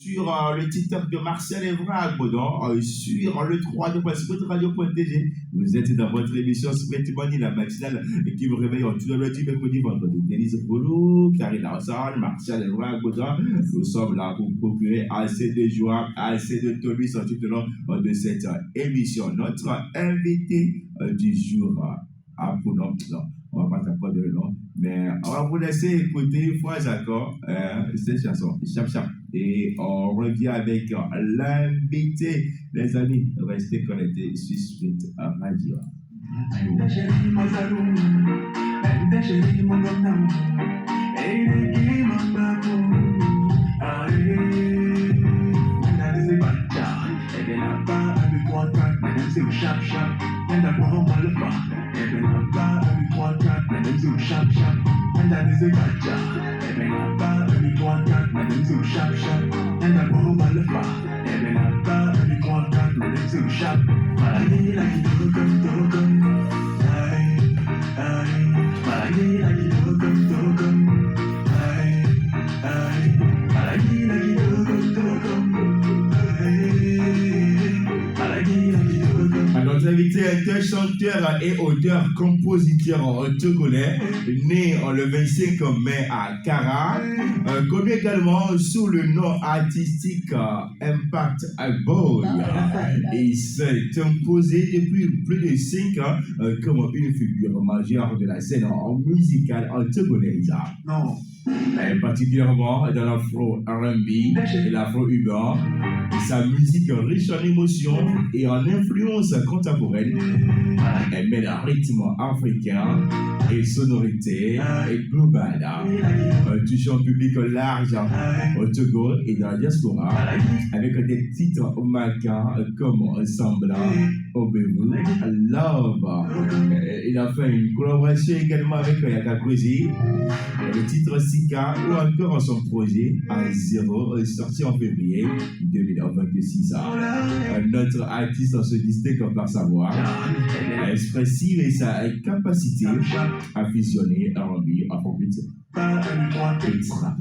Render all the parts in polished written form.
sur le TikTok de Marcel Evra Godon, sur le 3w.radio.tg. Vous êtes dans votre émission Sweet Money, la matinale qui vous réveille en tout le lundi, mercredi, vendredi. Denise Boulou, Karine Larsan, Marcel Evra Godon. Nous sommes là pour procurer assez de joie, assez de tonus tout au long de cette émission. Notre invité du jour, pour nous, on va pas s'apprendre de nom, mais on va vous laisser écouter une fois encore cette chanson, Chap Chap. Et on revient avec l'invité. Les amis, restez connectés sur Sweet Radio. And that is a gotcha. Even after every quarter, let them do shop shop. And that one by the far. Even after every quarter, let them do shop. But I need like you do come. Aye. But I need like you do come. Aye. But I need like you do come. Aye. But I need like you do come. Notre invité est un chanteur et auteur-compositeur togolais, né le 25 mai à Kara, connu également sous le nom artistique Impact Boy. Il s'est imposé depuis plus de 5 ans comme une figure majeure de la scène musicale togolaise. Particulièrement dans l'afro R&B et l'afro-urbain. Sa musique riche en émotions et en influence contemporaine, elle mêle un rythme africain et sonorité globale, touchant un public large au Togo et dans la diaspora, avec des titres marquants comme Semblant, Obebu, Love. Il a fait une collaboration également avec Yaka Kwezi, le titre Sika ou encore son projet A0 sorti en février 2026. Notre artiste se distingue par sa voix expressive et sa capacité à fusionner R&B, Afrobeat et trap.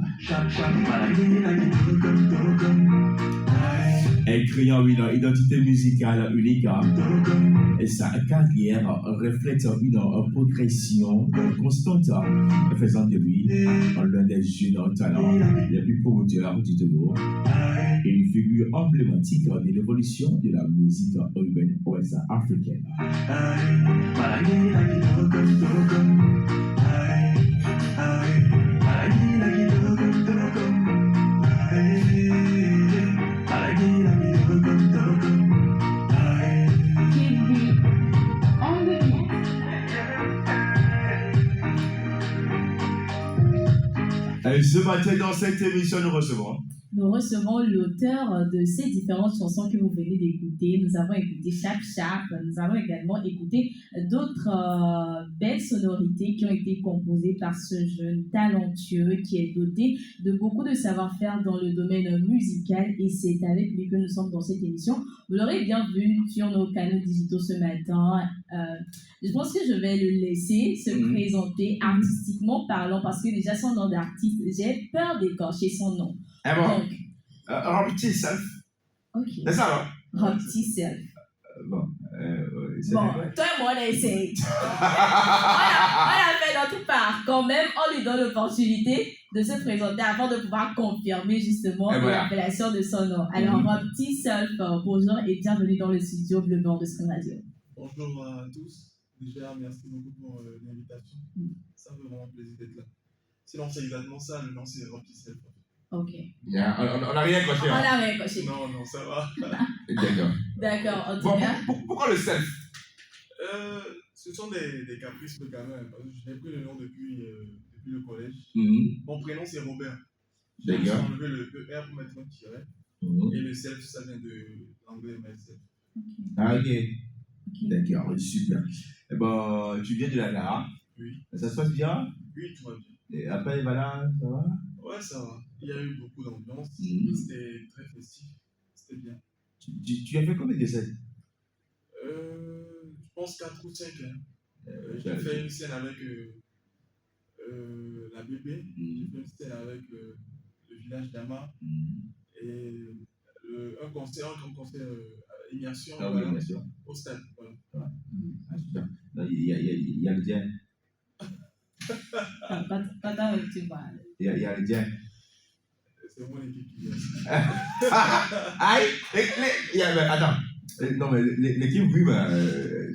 Elle créant une identité musicale unique et sa carrière reflète une progression constante, faisant de lui l'un des jeunes talents les plus promoteurs du Togo et une figure emblématique de l'évolution de la musique urbaine ouest africaine. Ce matin, dans cette émission, nous recevons l'auteur de ces différentes chansons que vous venez d'écouter. Nous avons écouté Chap Chap. Nous avons également écouté d'autres belles sonorités qui ont été composées par ce jeune talentueux qui est doté de beaucoup de savoir-faire dans le domaine musical. Et c'est avec lui que nous sommes dans cette émission. Vous l'aurez bien vu sur nos canaux digitaux ce matin. Je pense que je vais le laisser se présenter artistiquement parlant parce que déjà son nom d'artiste, j'ai peur d'écorcher son nom. Ah bon? Donc, Rapti Self. Ok. C'est ça, non? Rapti Self. Bon, toi et moi, on a essayé. on a fait notre part. Quand même, on lui donne l'opportunité de se présenter avant de pouvoir confirmer justement l'appellation de son nom. Alors, Rapti Self, bonjour et bienvenue dans le studio Bleu Blanc de Screen Radio. Bonjour à tous. Déjà, merci beaucoup pour l'invitation. Ça me fait vraiment plaisir d'être là. Sinon, c'est exactement ça, le nom c'est Rapti Self. Ok. Yeah, on n'a rien coché. On n'a rien coché. Non, ça va. D'accord, en tout cas. Pourquoi le self? Ce sont des caprices de gamin. Je n'ai pris le nom depuis le collège. Mon prénom c'est Robert. J'ai enlevé le R pour mettre un tiret. Et le self, ça vient de l'anglais myself. Ah, ok. D'accord, super. Eh ben, tu viens de la Lara. Oui. Ça se passe bien? Oui, tout va bien. Et après, voilà, ça va? Ouais, ça va. Il y a eu beaucoup d'ambiance. C'était très festif. C'était bien. Tu as fait combien de scènes? Je pense 4 ou 5. J'ai fait une scène avec la bébé. J'ai fait une scène avec le village d'Ama. Et un concert, immersion, Ah oui, bien sûr. au stade. Voilà. Ah, super. Il y a le Dien. Pas dans le tu vois. Il y a le Dien. C'est mon équipe qui vient. Aïe! Attends. Non, mais l'équipe, oui,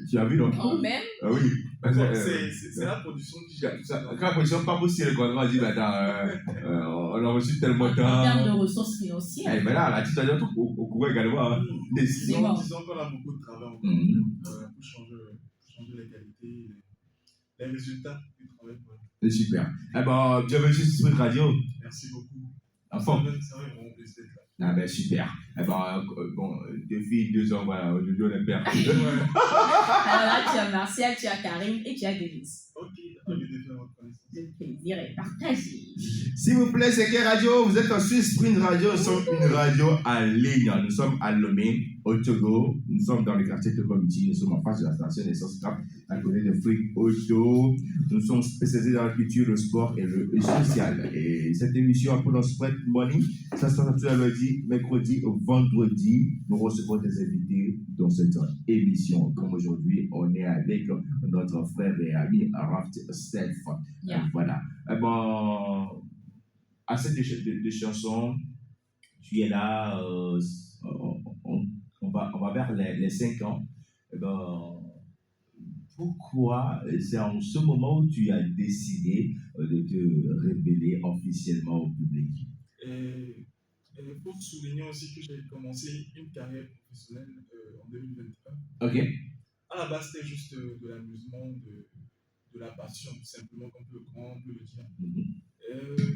tu as vu donc. Oh, même? Ah oui. C'est la production qui gère. Quand la production pas possible, quand on dit, attends, on a reçu tellement de temps. En termes de ressources financières. Mais là, tu as dit au courant également. Disons qu'on a beaucoup de travail pour changer les qualités, les résultats du travail. C'est super. Bienvenue sur Sprint Radio. Merci beaucoup. Enfin. Ça va vraiment plaisir d'être là. Ah ben super. Bon, 2 filles, 2 hommes, voilà, aujourd'hui on est père. Alors là, tu as Martial, tu as Karine et tu as Denise. Ok, envie de faire votre connaissance. Le plaisir est partagé. S'il vous plaît, c'est quelle radio? Vous êtes sur Sprint Radio, nous sommes une radio en ligne. Nous sommes à Lomé, au Togo. Nous sommes dans le quartier de Komiti. Nous sommes en face de la station d'essence Cap, à côté de Frick Auto. Nous sommes spécialisés dans la culture, le sport et le social. Et cette émission, pour notre Sprint Morning, ça se passe tous les lundis, mercredi, vendredi. Nous recevons des invités dans cette émission. Comme aujourd'hui, on est avec notre frère et ami Raft Self. Yeah. Voilà. À cette de chansons, tu es là, on va vers les 5 ans. Pourquoi c'est en ce moment où tu as décidé de te révéler officiellement au public? Et pour souligner aussi que j'ai commencé une carrière professionnelle en 2021. Ok. À la base, c'était juste de l'amusement, de la passion, tout simplement, comme on peut le dire.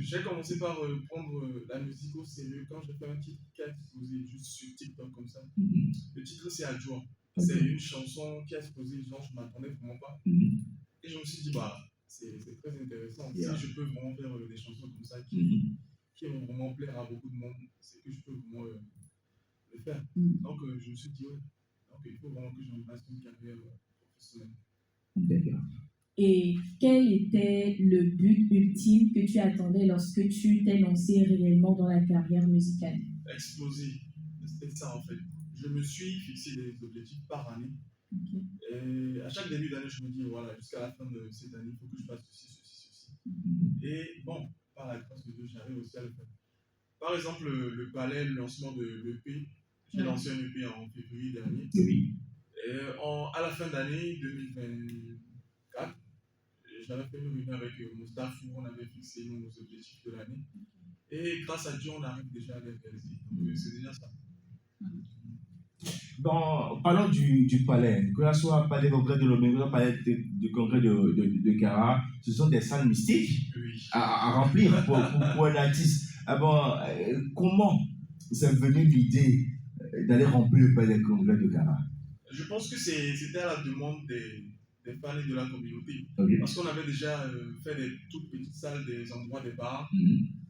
J'ai commencé par prendre la musique au sérieux quand j'ai fait un titre qui a explosé juste sur TikTok comme ça. Le titre, c'est Adjoa. C'est une chanson qui a explosé, genre je ne m'attendais vraiment pas. Et je me suis dit, c'est très intéressant. Si je peux vraiment faire des chansons comme ça qui vont vraiment plaire à beaucoup de monde, c'est que je peux vraiment le faire. Donc je me suis dit, donc il faut vraiment que j'embrasse une carrière professionnelle. D'accord. Et quel était le but ultime que tu attendais lorsque tu t'es lancé réellement dans la carrière musicale? Exploser. C'était ça en fait. Je me suis fixé des objectifs par année. Et à chaque début d'année, je me dis, voilà, jusqu'à la fin de cette année, il faut que je fasse ceci. Et bon, par la grâce de Dieu, j'arrive aussi à le faire. Par exemple, le palais, le lancement de l'EP, j'ai lancé un EP en février dernier. Oui. Et à la fin d'année 2024, j'avais fait une réunion avec mon staff où on avait fixé nos objectifs de l'année. Et grâce à Dieu, on arrive déjà à les réaliser. Donc c'est déjà ça. Parlons du palais, que ce soit palais congrès de Lomé, que ce soit palais du congrès de Kara, ce sont des salles mystiques à remplir pour un artiste. Comment c'est venu l'idée d'aller remplir le palais congrès de Kara? Je pense que c'était à la demande des fans de la communauté. Parce qu'on avait déjà fait des toutes petites salles, des endroits, des bars.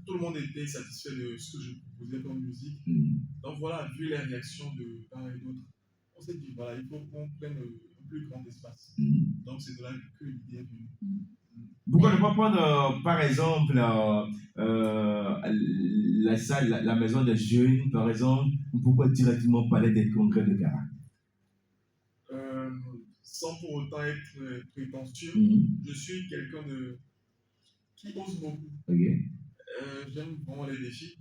Tout le monde était satisfait de ce que je proposais comme musique. Donc voilà, vu les réactions de part et d'autre, on s'est dit, voilà, il faut qu'on prenne un plus grand espace. Donc c'est de là que l'idée est venue. Pourquoi ne pas prendre, par exemple, la salle, la maison des jeunes, par exemple, pourquoi directement parler des congrès de Kara? Sans pour autant être prétentieux, je suis quelqu'un qui ose beaucoup. J'aime vraiment les défis.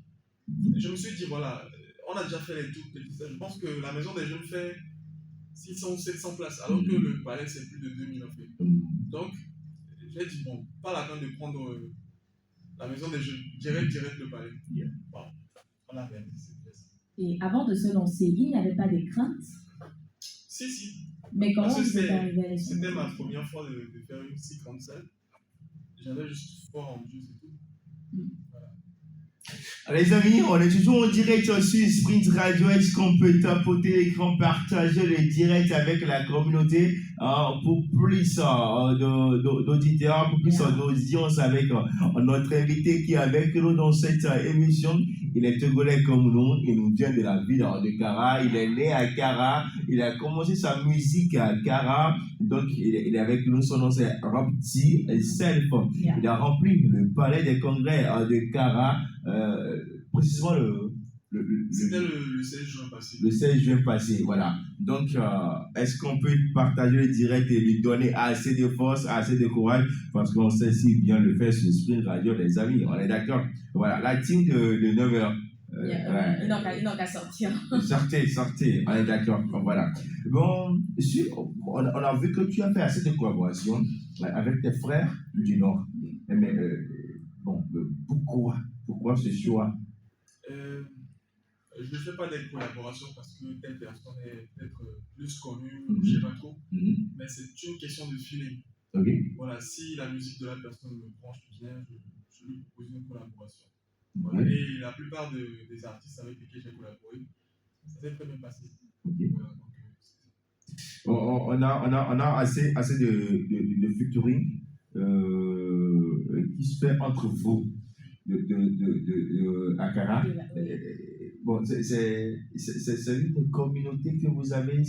Je me suis dit, voilà, on a déjà fait les toutes petites salles. Je pense que la maison des jeunes fait 600 ou 700 places, alors que le palais, c'est plus de 2000 en fait. Donc, j'ai dit, bon, pas la peine de prendre la maison des jeunes, direct le palais. Bon, on a réalisé cette pièce. Et avant de se lancer, il n'y avait pas des craintes? Si. Mais comment vous êtes arrivé à les C'était ma première fois de faire une si grande salle. J'avais juste foi en Dieu, c'est tout. Voilà. Les amis, on est toujours en direct sur Sprint Radio. Est-ce qu'on peut tapoter l'écran, partager le direct avec la communauté pour plus d'auditeurs, pour plus d'audience avec notre invité qui est avec nous dans cette émission. Il est togolais comme nous, il nous vient de la ville de Kara, il est né à Kara, il a commencé sa musique à Kara, donc il est avec nous, son nom c'est Rapti Self. Il a rempli le palais des congrès de Kara, précisément le C'était le 16 juin passé. Le 16 juin passé, voilà. Donc, est-ce qu'on peut partager le direct et lui donner assez de force, assez de courage, parce qu'on sait si bien le faire sur Sprint Radio, les amis, on est d'accord. Voilà, la team de 9h. Ils n'ont qu'à sortir. Sortez, on est d'accord. Voilà. Bon, on a vu que tu as fait assez de collaborations avec tes frères du Nord. Mais pourquoi ce choix? Je ne fais pas des collaborations parce que telle personne est peut-être plus connue, je ne sais pas trop. Mais c'est une question de feeling. Okay. Voilà, si la musique de la personne me branche bien, je lui propose une collaboration. Voilà. Et la plupart des artistes avec lesquels j'ai collaboré, ça s'est très bien passé. Okay. Voilà, donc, on a assez de featuring qui se fait entre vous de Akara. Bon, c'est une communauté que vous avez,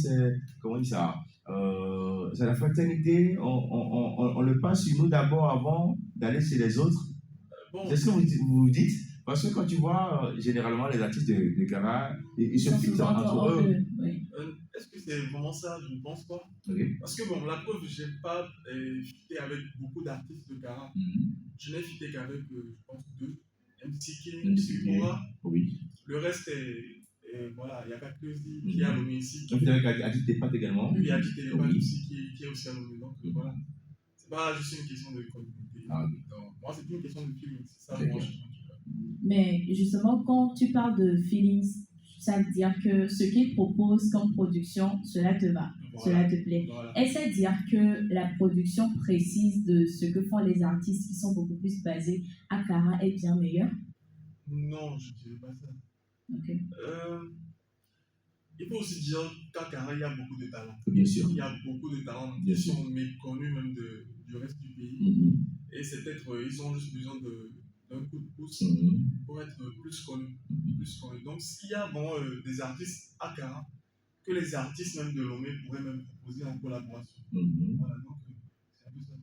comment dire ça, c'est la fraternité, on le passe sur nous d'abord avant d'aller chez les autres. C'est ce que vous dites? Parce que quand tu vois généralement les artistes de Kara, ils se fixent entre eux. Est-ce que c'est vraiment ça? Je ne pense pas. Okay. Parce que bon, la preuve, je n'ai pas fité avec beaucoup d'artistes de Kara. Je n'ai fité qu'avec, je pense, 2. MCK, oui. Le reste voilà, il y a Kakezi qui est à Lomé ici. Donc, vous avez Adit Tepat également? Oui, Adit Tepat aussi qui est aussi à Lomé. Donc voilà. C'est pas juste une question de communauté. Donc, moi, c'est une question de feeling. C'est ça, moi, Mais justement, quand tu parles de feelings, ça veut dire que ce qu'ils proposent comme production, cela te va, cela te plaît. Voilà. Est-ce à dire que la production précise de ce que font les artistes qui sont beaucoup plus basés à Kara est bien meilleure? Non, je ne dirais pas ça. Okay. Il faut aussi dire qu'à Kara, il y a beaucoup de talents. Bien sûr. Il y a beaucoup de talents qui sont méconnus même du reste du pays. Et c'est peut-être, ils ont juste besoin d'un coup de pouce pour être plus connus. Donc, s'il y a des artistes à Kara, que les artistes même de Lomé pourraient même proposer en collaboration. Voilà, donc c'est un peu ça.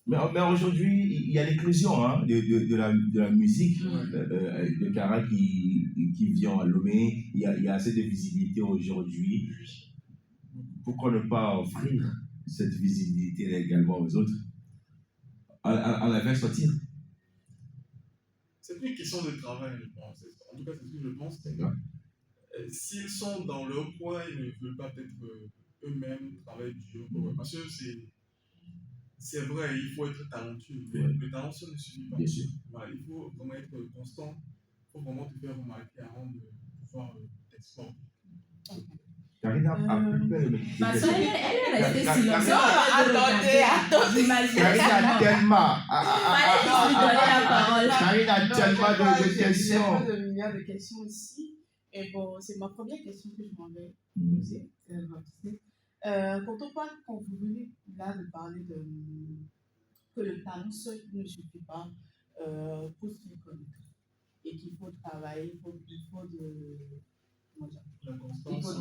Mais aujourd'hui, il y a l'éclosion de la musique de Kara qui vient à Lomé. Il y a assez de visibilité aujourd'hui. Pourquoi ne pas offrir cette visibilité également aux autres? À la faire sortir? C'est une question de travail, je pense. En tout cas, c'est ce que je pense. S'ils sont dans leur coin, ils ne veulent pas peut-être eux-mêmes travailler dur. Parce que c'est vrai, il faut être talentueux. Mais le talent, ça ne suffit pas. Bien sûr. Voilà, il faut vraiment être constant. Il faut vraiment te faire remarquer avant de pouvoir t'exporter. Karina a pu faire le Ma soeur, elle est restée silencieuse. Attendez. Karina a tellement. Karina a tellement de questions. De milliards de questions aussi. Et bon, c'est ma première question que je m'en vais poser. Quand vous venez là de parler que le talent seul ne suffit pas pour se faire connaître et qu'il faut travailler, il faut de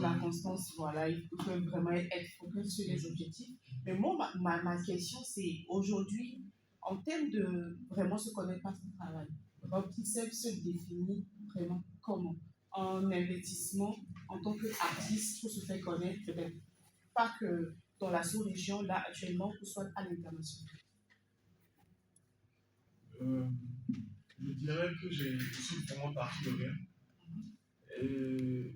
la constance, voilà, il faut vraiment être focus sur les objectifs. Mais moi, ma question, c'est aujourd'hui, en termes de vraiment se connaître par son travail, Robkiseb se définit vraiment comment? En investissement, en tant qu'artiste, pour se faire connaître, peut-être pas que dans la sous-région, là, actuellement, ou soit à l'international. Je dirais que je suis vraiment parti de rien. Et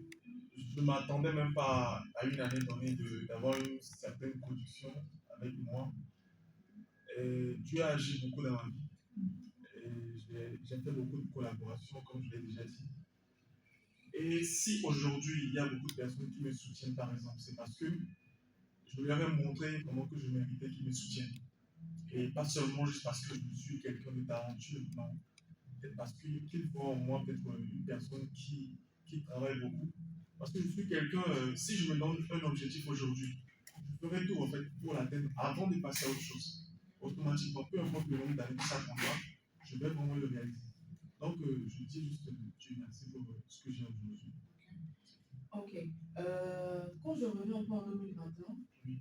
je ne m'attendais même pas à une année donnée d'avoir une certaine production avec moi. Et Dieu a agi beaucoup dans ma vie. Et j'ai fait beaucoup de collaborations, comme je l'ai déjà dit. Et si aujourd'hui, il y a beaucoup de personnes qui me soutiennent, par exemple, c'est parce que je leur ai montré comment que je méritais qu'ils me soutiennent. Et pas seulement juste parce que je suis quelqu'un de talentueux, non. Peut-être parce qu'ils voient en moi peut-être une personne qui travaille beaucoup. Parce que je suis quelqu'un, si je me donne un objectif aujourd'hui, je ferai tout en fait pour l'atteindre avant de passer à autre chose. Automatiquement, peu importe le nombre d'années que ça prendra, je vais vraiment le réaliser. Donc, je dis juste Dieu merci pour ce que j'ai aujourd'hui. Ok. Quand je reviens encore en 2021, oui.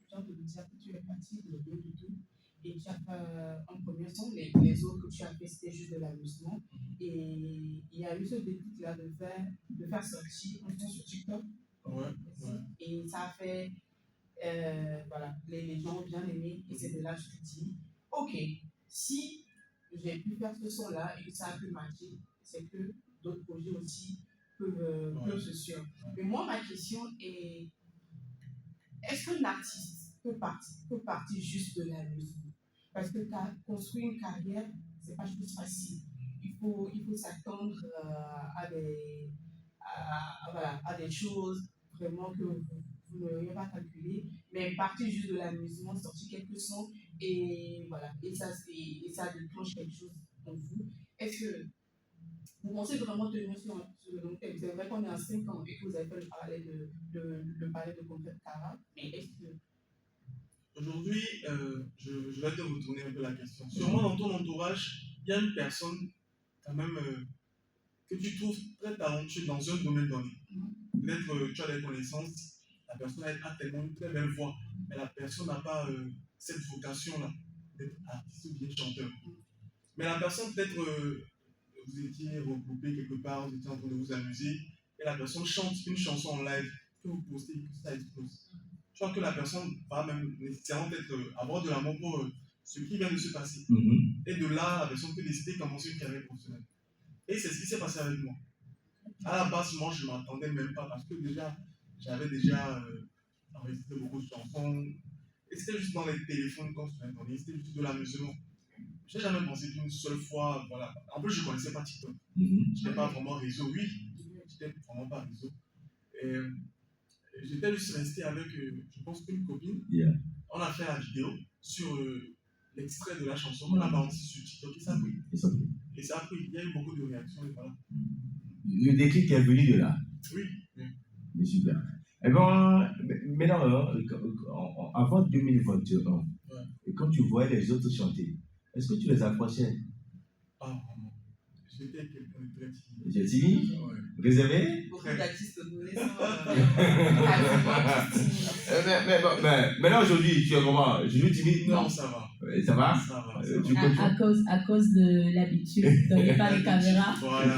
Je viens de me dire que tu es parti de rien du tout et tu as fait un premier son, les autres que tu as fait, c'était juste de l'amusement. Et il y a eu ce déclic-là de faire sortir un son sur TikTok. Ouais. Et ça a fait, voilà, les gens ont bien aimé. Et c'est de là que je me dis, ok, si j'ai pu faire ce son-là et que ça a pu matcher, c'est que d'autres projets aussi peuvent se suivre. Mais moi, ma question est, est-ce qu'un artiste peut partir juste de la musique? Parce que construire une carrière, c'est pas juste facile. Il faut s'attendre à des choses vraiment que vous n'auriez pas calculées. Mais partir juste de la musique, sortir quelques sons et voilà, et ça déclenche quelque chose en vous. Est-ce que vous pensez vraiment tenir sur le long terme? C'est vrai qu'on est à 5 ans et que vous avez fait le parallèle de Concrète Cara, mais est-ce que... Aujourd'hui, je vais te retourner un peu la question. Sûrement dans ton entourage, il y a une personne quand même que tu trouves très talentueuse dans un domaine donné. Peut-être tu as des connaissances, la personne a tellement une très belle voix, mais la personne n'a pas cette vocation-là d'être artiste ou bien chanteur. Mais la personne, peut-être, vous étiez regroupés quelque part, vous étiez en train de vous amuser, et la personne chante une chanson en live, que vous postez et que ça explose. Je crois que la personne va même nécessairement avoir de l'amour pour ce qui vient de se passer. Et de là, la personne peut décider de commencer une carrière professionnelle. Et c'est ce qui s'est passé avec moi. À la base, moi, je ne m'attendais même pas parce que j'avais déjà enregistré beaucoup de chansons. Et c'était juste dans les téléphones quand je m'attendais, c'était juste de l'amusement. Je n'ai jamais pensé qu'une seule fois, voilà. En plus, je ne connaissais pas TikTok. Je n'étais pas vraiment réseau, oui. Je n'étais vraiment pas réseau. Et j'étais juste resté avec, je pense, une copine. Yeah. On a fait la vidéo sur l'extrait de la chanson. On l'a balancé sur TikTok et ça a pris. Et ça a pris. Il y a eu beaucoup de réactions et voilà. Le déclic est venu de là. Oui. C'est super. Eh bien, maintenant, avant 2021, et quand tu voyais les autres chanter, est-ce que tu les approchais? Ah, vraiment. J'étais quelqu'un de très timide. J'ai timide? Réservé? Beaucoup d'artistes adolescents. Mais maintenant, aujourd'hui, tu es comment? Je suis timide? Non, ça va. Ça va? Ça va. À cause de l'habitude, donc pas les caméras. Voilà.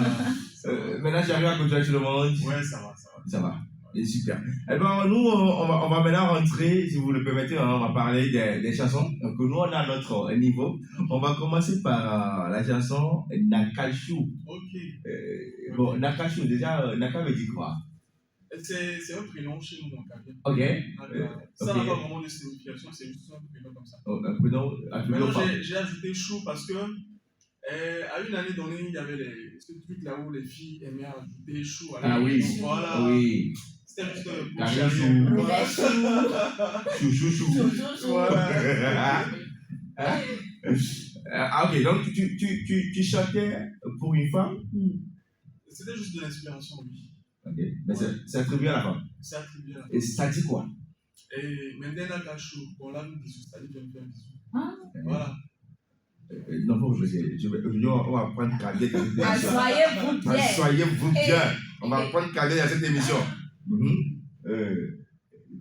Maintenant, tu arrives à contrôler tout le monde? Ouais, ça va. Ça va. C'est super. Eh bien, nous, on va maintenant rentrer, si vous le permettez, on va parler des chansons. Donc, nous, on a notre niveau. On va commencer par la chanson Nakashu. Ok. Bon, Nakashu, déjà, Naka veut dire quoi? C'est un prénom chez nous, mon carrière. Ok. Ça n'a pas vraiment de signification, c'est juste un prénom comme ça. Un prénom à tout le monde. J'ai ajouté chou parce que, à une année donnée, il y avait ce truc là où les filles aimaient ajouter chou. Ah oui. Donc, voilà. Oui. C'était juste chou. Voilà. Ah, ok, donc tu chantais pour une femme? C'était juste de l'inspiration, oui. Ok, mais c'est attribué à la femme. C'est attribué à la femme. Et ça dit quoi? Et maintenant, Nakashu, on l'a mis bisou, ça dit je vais me faire bisou. Ah. Voilà. Non, on va prendre cadet dans cette émission. Soyez-vous bien. Soyez-vous bien. On va prendre cadet dans cette émission.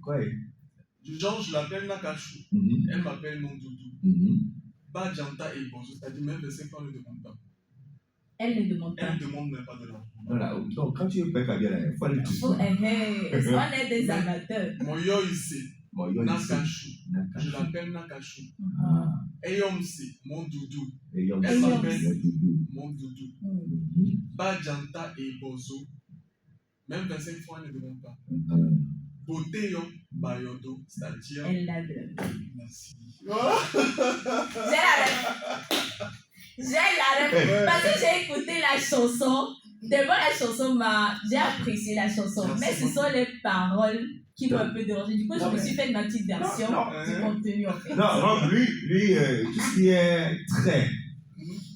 Quoi? Genre, je l'appelle Nakashu. Elle m'appelle mon doudou. Pas Janta et Bonzo, c'est-à-dire même les 5 ans ne demandent pas. Elle ne demande pas. Elle ne demande même pas de l'argent. Voilà. Donc, quand tu veux faire cadet, il faut aller tout seul. On est des amateurs. Mon yo ici. Nakashu. Je l'appelle Nakashu. Eyom si, mon doudou. Elle m'appelle mon doudou. Pas Janta et Bonzo. Même 25 fois, elle ne demande pas. Beauté, yo, bayodo, c'est-à-dire. Elle l'adore. Merci. J'ai la rêve. Parce que j'ai écouté la chanson. Devant la chanson, j'ai apprécié la chanson. Mais ce sont les paroles qui m'ont un peu dérangé. Du coup, je me suis fait ma petite version du contenu en fait. Non, lui, tout ce qui est très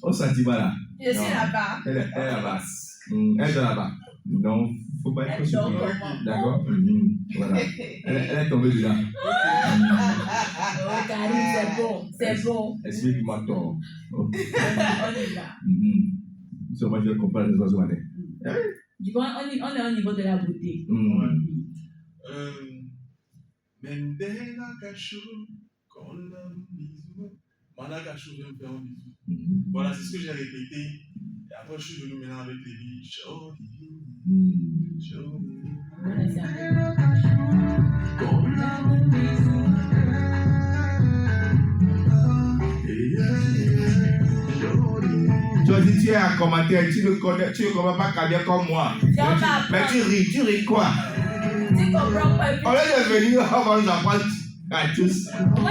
au sentiment là. Je suis là-bas. Elle est là-bas. Elle est là-bas. Donc, il ne faut pas être surpris. D'accord? Voilà. Elle est tombée dedans. Oh, Karine, c'est bon. Explique-moi tort. On est là. Moi, je vais comprendre les oiseaux. Du coup, on est au niveau de la beauté. Mendela Kashu, Kolam Bisou. Mana Kashu vient me faire un bisou. Voilà, c'est ce que j'ai répété Et après, je suis venu maintenant avec les billes. Tu as dit, tu es un commentaire, tu ne connais pas Kabia comme moi. Mais tu ris quoi? Tu comprends pas. On est devenu, on va nous apprendre à tous. On a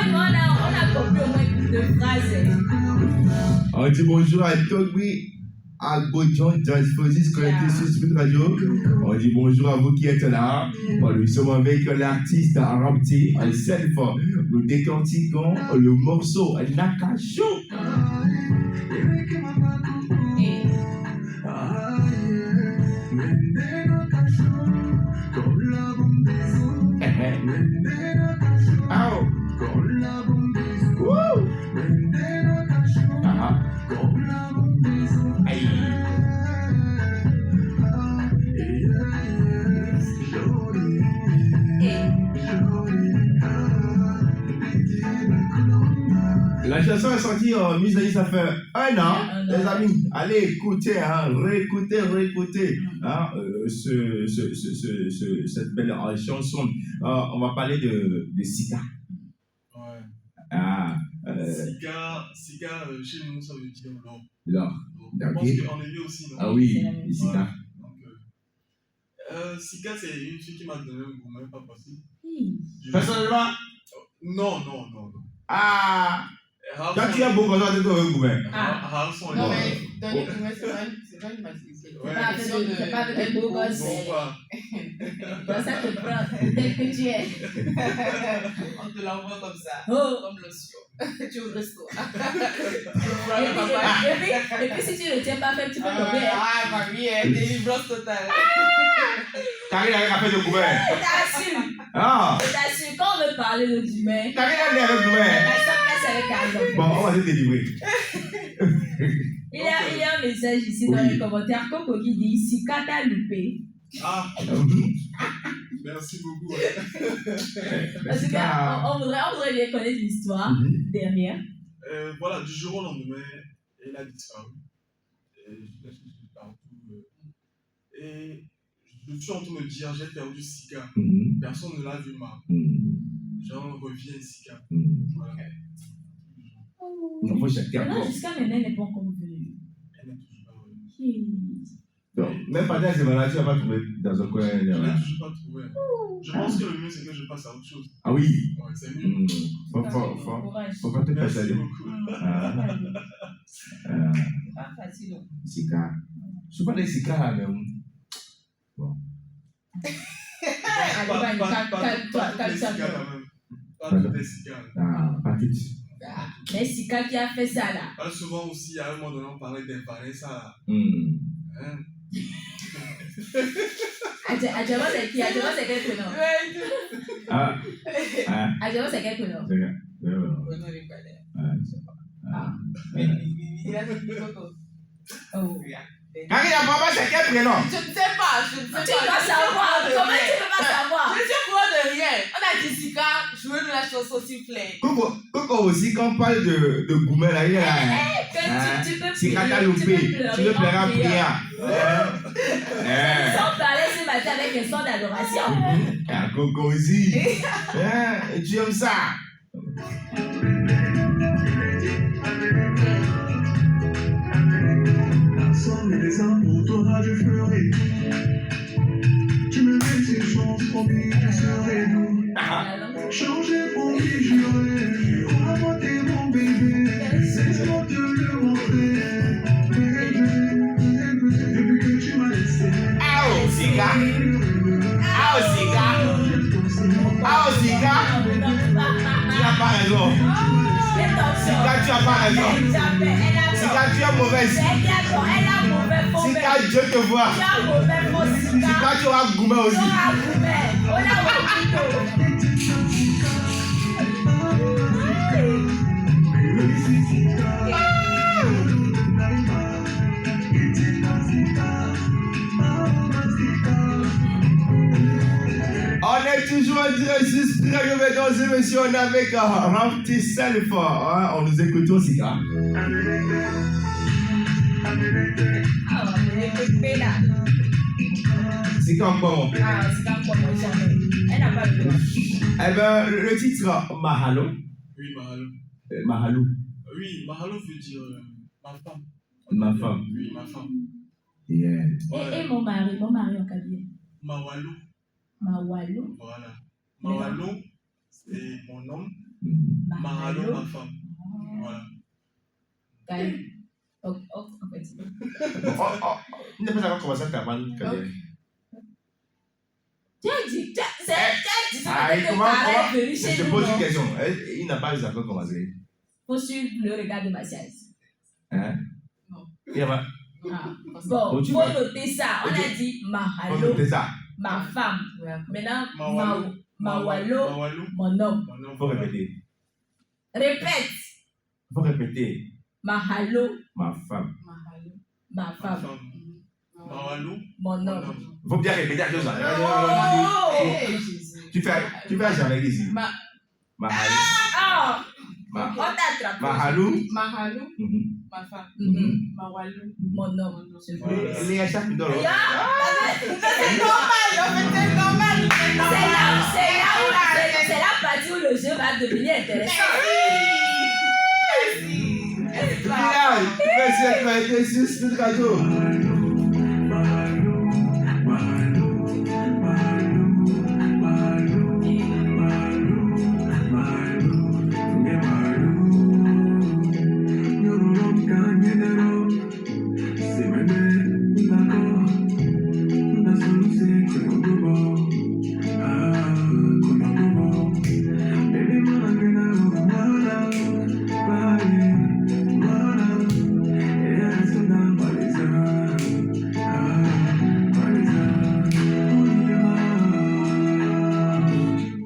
compris au moins deux phrases. On dit bonjour à Togbi, à Bodjon, Transposis, connecté sur Spirit Radio. On dit bonjour à vous qui êtes là. Nous sommes avec l'artiste Arabti, Self. Nous décortiquons le morceau Nakacho. La chanson est sortie en Misaï, ça fait un an, les amis. Allez écouter, réécouter hein, cette belle chanson. On va parler de Sika. Ouais. Sika, chez nous, ça veut dire l'or. L'or. Je pense qu'en Élie aussi, non? Ah oui, Sika. Sika, c'est une fille qui m'a donné un gourmet, pas possible. Personnellement? Non. Ah! Quand tu as beaucoup de temps, tu dois gourmet. Non, mais donner gourmet, c'est pas une maturité. C'est pas avec les beaux gosses. Ça te prend tel que tu es. On te l'envoie comme ça, Oh. comme lotion. Tu ouvres toi. Et puis si tu ne tiens pas fait, tu peux tomber. Ah, mamie, délivrance totale. T'arrives avec un peu de gourmet. Je t'assure. Ah! Je t'assure, quand on veut parler de d'humain, T'arrives avec gourmet. ça passe avec un Bon, on va te délivrer. Il y a un message ici dans les commentaires. Coco qui dit Sika t'a loupé. Ah! Merci beaucoup. En tout cas, on voudrait bien connaître l'histoire derrière. Voilà, du jour au lendemain, elle a disparu. Je l'ai cherché partout. Et je suis en train de me dire, j'ai perdu Sika. Personne ne l'a vu, ma. J'en reviens, Sika. Voilà. Non, moi, j'ai Non, jusqu'à maintenant, elle n'est pas encore venue. Elle n'est toujours pas revenue. Donc, même pendant ces maladies, tu n'as pas trouvé dans un coin. Je ne l'ai toujours pas trouvé. Je pense que le mieux, c'est que je passe à autre chose. Ah oui. Ouais, c'est mieux. Faut pas te Merci passer. beaucoup. Pas facile. Sika. Souvent, les Sika là, même. Bon. Pas toutes les Sika quand même. Pas toutes les Sika. Ah, pas toutes. Mais Sika qui a fait ça là. Pas souvent aussi, à un moment donné, on parlait d'imparler ça là. Hein? Adjama, c'est qui? Adjama, c'est quel prénom? Adjama, c'est quel prénom? Il a dit Coco. Oh. Quand il y a papa, c'est quel prénom? Je ne sais pas. Tu dois savoir. Comment tu peux pas savoir? Je ne suis au courant de rien. On a dit Sika, jouez-nous la chanson s'il vous plaît. Coco aussi, quand on parle de Goumel, là, il y a Tu peux Sika t'a loupé. Tu veux pleurer en prière. Sans parler ce matin avec un son d'adoration. Coco aussi. Tu aimes ça? Ensemble les uns pour toi je ferai tout. Tu me laisses une chance pour qui tu serais doux. Changer pour qui jurer. Crois-moi t'es mon bébé. Laisse-moi te le montrer. Depuis que tu m'as laissé. Ah, Sika. Tu n'as pas raison. Sika, tu n'as pas raison. Sika, tu es mauvaise. Sika, Dieu te voit. Sika, tu auras gourmet aussi. On est toujours en direct sur Spirit Radio, mesdames et messieurs. On est avec Arabti Self. On nous écoute aussi, hein? C'est quand bon. Ah, c'est quand bon, jamais. Elle n'a pas le droit. Eh bien, le titre Mahalo. Oui, Mahalo. Mahalo. Oui, Mahalo veut dire ma femme. Ma femme. Oui, ma femme. Yeah. Et mon mari en Kabyle. Mawalo. Mawalo. Voilà. Mawalo, c'est mon homme. Mahalo, ma femme. Voilà. En fait. Il n'a pas encore commencé à travailler. Tu as dit ça. Comment je te pose une question. Il n'a pas encore commencé. Faut suivre le regard de Mathias. Hein? Non. Il y a pas. Bon, faut noter ça. On a dit Mahalo, ma femme. Maintenant, Mawalo, mon homme. Faut répéter. Répète. Faut répéter. Mahalo, Ma femme. ma femme. Mawalo, Mon homme. Faut bien répéter la chose. Tu fais jamais ici. Mahalo. Ah! On t'attrape. Mahalo. Mahalo, ma femme. Mawalo, Mon homme. Il y a chaque dollar. c'est normal. C'est la partie où le jeu va devenir intéressant. Merci, c'est le cadeau.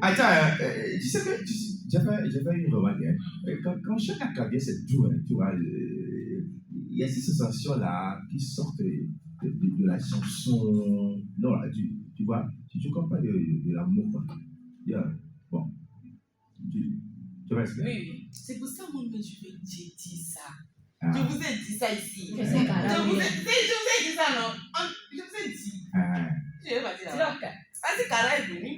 Attends, tu sais que j'avais une remarque. Quand chaque acadien c'est doux, tu vois, il y a ces sensations-là qui sortent de la chanson. Non, là, tu vois, tu comprends de l'amour. Yeah. Bon, tu vois ce que Oui, c'est pour ça moi j'ai dit ça. Ah. Je vous ai dit ça ici. Que c'est carré. Je vous ai dit ça, non? Je vous ai dit. Ah. Je vais pas dire C'est là. donc. Ah, c'est Kara est venu.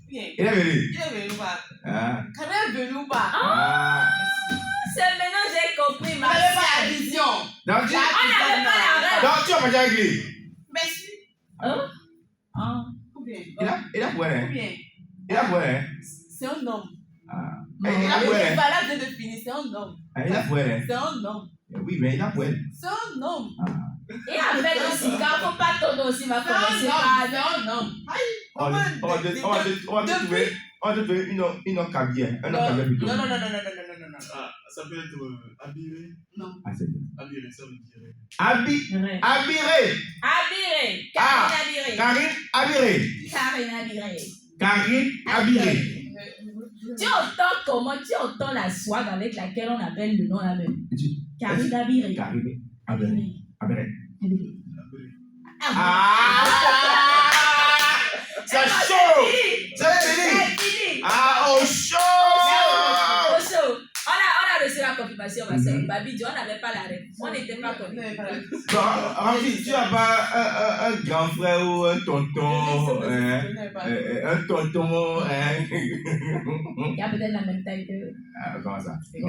Bien. Il est venu. Il est venu ou pas? Ah. Kara est venu ou pas? Ah. C'est maintenant que j'ai compris Vous ma n'avez pas la vision. Donc, On n'avait pas la rêve. donc tu as mangé avec lui. Merci. Ah. Ou bien? Il a boire, Ou hein. bien? Il a boire, hein. C'est un homme. Ah. Non. Il a Le boire, hein. valable de définir, c'est un homme. Ah, il a boire, hein. C'est un homme. Oui, mais il a boire. C'est un homme. Et avec le cigare, faut pas tourner aussi ma C'est commencer un par. homme. C'est un homme. On va te trouver une cabière. Un autre cabière plutôt. Non. Ah, ça peut être habillé. Non. Ah, c'est bien. Habillé, ça veut dire. Vrai. Abiré. Abiré. Ah. Karine Abiré. Karine Abiré. Karine Abiré. Karine Abiré. Tu entends la swag avec laquelle on appelle le nom là même. Karine Abiré. Karine Abiré. Abiré. Ah. C'est chaud. C'est fini. Ah, au chaud. Au chaud. On a reçu la confirmation, ma soeur. Babi, on n'avait pas la rêve. On n'était pas connus. Ramzi, tu n'as pas un grand frère ou un tonton, un tonton, Il y a peut-être la même taille que. Ah, comment ça? Elle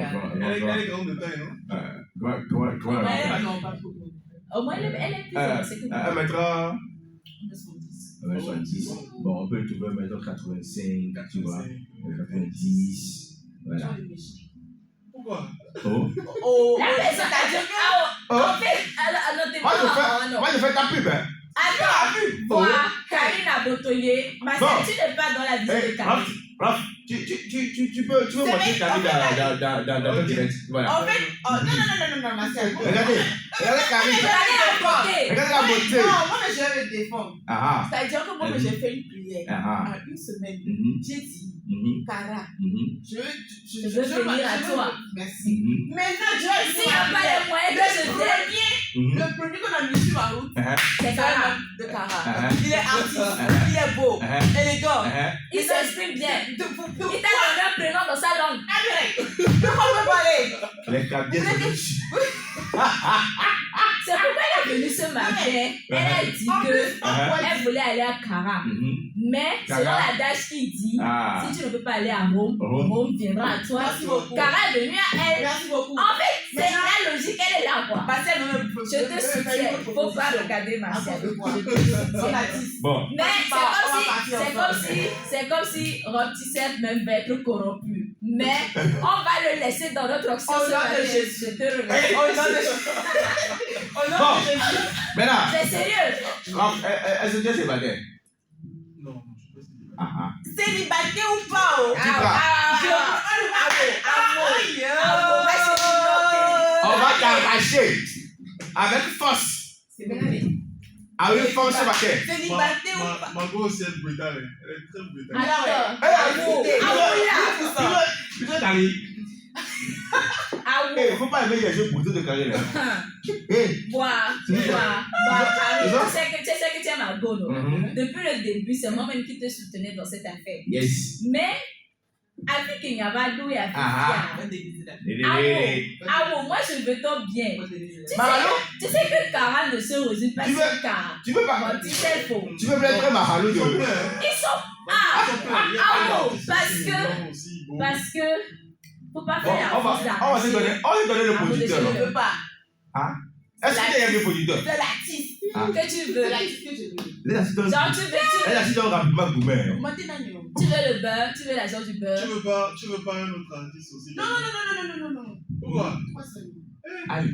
est grande de taille, non? Non, pas trop. Au moins, elle est plus avancée que moi. 1m70. 1m70. Bon, on peut le trouver 1m85, tu vois, 90. Voilà. Pourquoi? Oh. La personne, c'est-à-dire que. En fait, Moi, je fais ta pub, hein. Attends, voilà, Karine Abotoye, ma soeur, tu n'es pas dans la vie de Karine. Raph, tu peux montrer Karine dans ton direct. Voilà. En fait, non, ma soeur. Regardez Karine. Regardez la beauté. Non, moi, je vais me défendre. Ah. C'est-à-dire que moi, j'ai fait une prière. Ah. En une semaine, j'ai dit, Kara, je veux venir à toi. Merci. Maintenant, je vais S'il n'y a pas les moyens que je vienne, le premier qu'on a mis sur ma route, c'est Kara. de Kara. Il est artiste, il est beau, élégant. Il s'exprime bien. Il t'a donné un prénom dans sa langue. De quoi on veut parler? Les cabiers sont riches. C'est pourquoi elle est venue ce matin. Elle a dit qu'elle voulait aller à Cara. Mais selon l'adage qui dit, si tu ne peux pas aller à Rome, Rome viendra à toi. Cara est venue à elle. Merci beaucoup. En fait, c'est la logique, elle est là, quoi. Parce qu'elle Je te soutiens. Il ne faut pas regarder Martial. Bon. Mais c'est comme si Rob même va être corrompu. Mais on va le laisser dans notre option. Au nom de Jésus. Je te remercie. Au nom de Jésus. Maintenant. C'est sérieux. Est-ce que tu es célibataire? Non, je ne suis pas célibataire. Célibataire ou pas? On va t'arracher avec force. C'est bien allé. Avec force sur ma tête. Célibataire ou pas? Ma go aussi est brutale. Elle est très brutale. Tu veux t'arriver? Il ne faut pas aimer les jeux pour tout de carré là. Bois. Tu sais que tu es ma go, non? Depuis le début, c'est moi-même qui te soutenais dans cette affaire. Yes. Mais, avec Kenyabadou et avec moi je veux ton bien. Tu sais que Cara ne se résume pas sur Cara. Tu veux pas. Tu veux mettre Mahalo de. Ils sont. Parce que. Faut pas faire la force d'arracher. On va te donner le producteur. Je ne veux pas. Est-ce que tu aimes le producteur? De l'artiste. Que tu veux. De l'artiste que je veux. Genre, tu veux rapidement gourmet. Tu veux le beurre, tu veux l'argent du beurre. Tu veux pas un autre artiste aussi? Non. Pourquoi? Allez.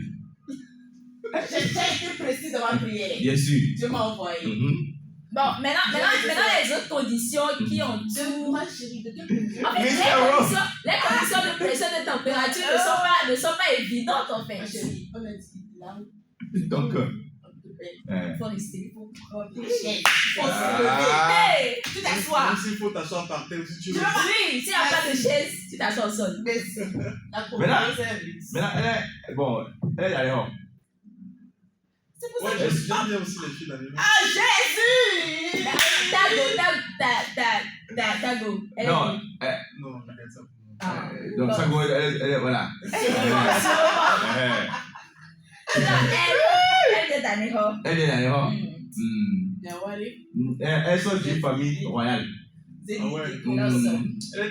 J'ai été précis dans ma prière. Bien sûr. Dieu m'a envoyé. Bon, maintenant les autres conditions qui ont tout. Moi, chérie, de quelle condition? En fait, les conditions de pression de température ne sont pas évidentes en fait. Chérie, on a dit là. Donc, faut rester. Tu t'assois. Même s'il faut t'asseoir par terre si tu veux. Oui, s'il n'y a pas de chaise, tu t'assois au sol. Merci. Maintenant, elle est d'ailleurs. C'est pour ça que J'aime bien aussi les filles d'animaux. Ah, Jésus! Tago. Non, Non, je regarde ça pour moi. donc ça, elle est voilà. Elle vient d'Anéro. Elle est d'ailleurs. Elles sont d'une famille royale. Elle est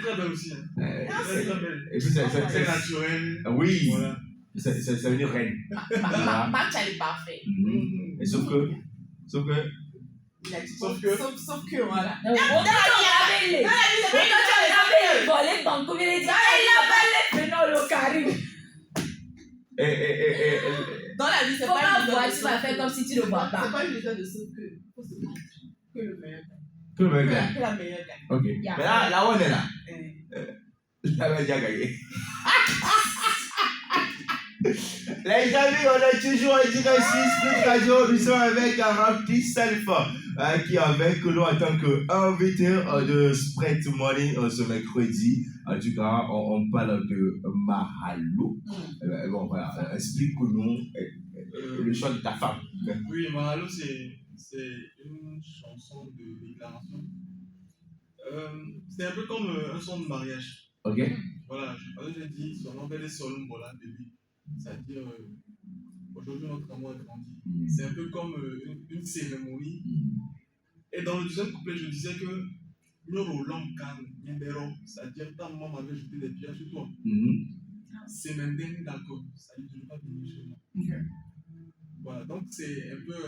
très belle aussi. Elle est très belle. Et puis c'est naturel. Oui. Voilà. C'est une reine. Match, elle est parfaite. Et sauf que. Sauf que, voilà. On a volé Banco, il a dit, elle a volé Beno Lokari. Dans la vie, c'est pas une boîte, tu vas faire comme si tu ne vois pas. C'est pas une méthode de sauf que. Faut se battre. Que le meilleur gagne. Que le meilleur gagne. Que la meilleure gagne. Ok. Mais là où on est là, j'avais déjà gagné. Les amis, on a toujours dit que Spirit Radio, nous sommes avec un Rapti Self qui est avec nous en tant qu'invité de Spread Morning ce mercredi. En tout cas, on parle de Mahalo. Bon, voilà, explique-nous le chant de ta femme. Oui, Mahalo, c'est une chanson de déclaration. C'est un peu comme un son de mariage. Ok. Voilà, j'ai dit, son nom est Solumbola, bébé. C'est-à-dire, aujourd'hui notre amour est grandi. C'est un peu comme une cérémonie. Et dans le deuxième couplet, je disais que c'est-à-dire ta maman m'avait jeté des pierres sur toi. C'est maintenant d'accord, c'est-à-dire tu ne veux pas venir chez moi. Voilà, donc c'est un peu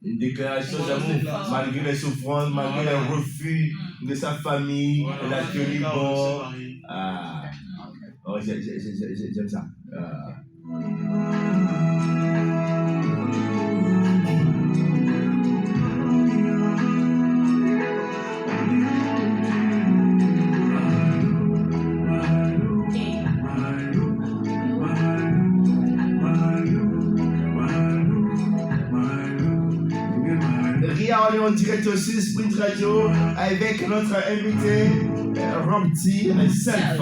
une déclaration d'amour, malgré les souffrances, malgré les refus de sa famille, elle a tenu bon. Oh, j'aime ça. On est en direct sur Sprint Radio avec notre invité Rapti Self.